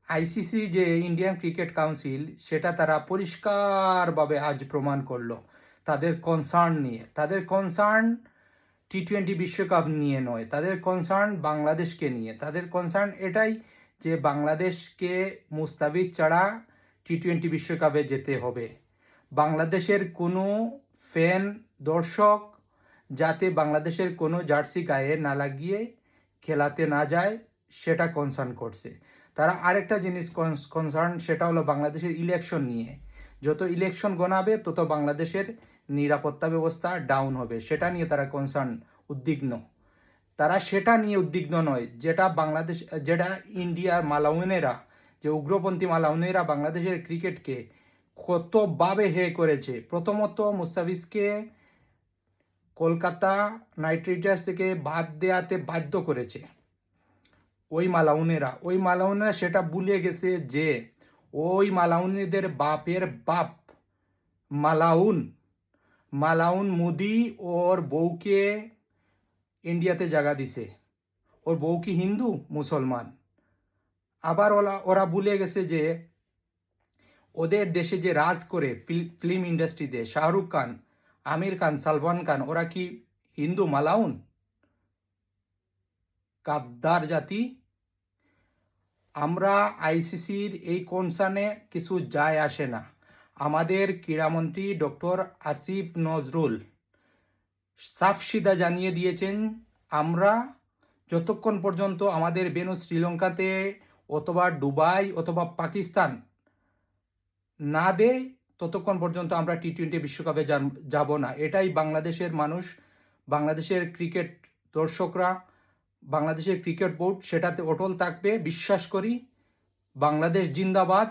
ICC যে Indian cricket council, সেটা তারা পরিষ্কারভাবে আজ প্রমাণ করলো তাদের কনসার্ন নিয়ে। তাদের কনসার্ন টি-20 বিশ্বকাপ নিয়ে নয়, তাদের কনসার্ন বাংলাদেশকে নিয়ে। তাদের কনসার্ন এটাই যে বাংলাদেশকে মুস্তাফিজ ছাড়া টি-20 বিশ্বকাপে যেতে হবে। বাংলাদেশের কোনো ফ্যান দর্শক যাতে বাংলাদেশের কোনো জার্সি গায়ে না লাগিয়ে খেলাতে না যায়, সেটা কনসার্ন করছে তারা। আরেকটা জিনিস কনসার্ন, সেটা হলো বাংলাদেশের ইলেকশন নিয়ে। যত ইলেকশন গণাবে তত বাংলাদেশের নিরাপত্তা ব্যবস্থা ডাউন হবে, সেটা নিয়ে তারা কনসার্ন, উদ্বিগ্ন। তারা সেটা নিয়ে উদ্বিগ্ন নয় যেটা ইন্ডিয়ার মালাউনেরা, যে উগ্রপন্থী মালাউনেরা বাংলাদেশের ক্রিকেটকে কতভাবে করেছে। প্রথমত মুস্তাফিজকে কলকাতা নাইট রাইডার্স থেকে বাদ দেওয়াতে বাধ্য করেছে ওই মালাউনেরা সেটা ভুলে গেছে যে ওই মালাউনিদের বাপের বাপ মালাউন মোদি ওর বউকে ইন্ডিয়াতে জায়গা দিছে। ওর বউ কি হিন্দু মুসলমান। আবার ওরা ভুলে গেছে যে ওদের দেশে যে রাজ করে ফিল্ম ইন্ডাস্ট্রিতে শাহরুখ খান, আমির খান, সালমান খান, ওরা কি হিন্দু মালাউন? গাদ্দার জাতি। আমরা আইসিসির এই কনসার্নে কিছু যায় আসে না। আমাদের ক্রীড়ামন্ত্রী ডক্টর আসিফ নজরুল সাফসিদা জানিয়ে দিয়েছেন, আমরা যতক্ষণ পর্যন্ত আমাদের বেনু শ্রীলঙ্কাতে অথবা দুবাই অথবা পাকিস্তান না দেয়, ততক্ষণ পর্যন্ত আমরা টি-20 বিশ্বকাপে যাব না। এটাই বাংলাদেশের মানুষ, বাংলাদেশের ক্রিকেট দর্শকরা, বাংলাদেশের ক্রিকেট বোর্ড সেটাতে অটল থাকবে, বিশ্বাস করি। বাংলাদেশ জিন্দাবাদ।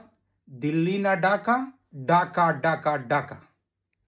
দিল্লি না ঢাকা, ঢাকা ঢাকা ঢাকা।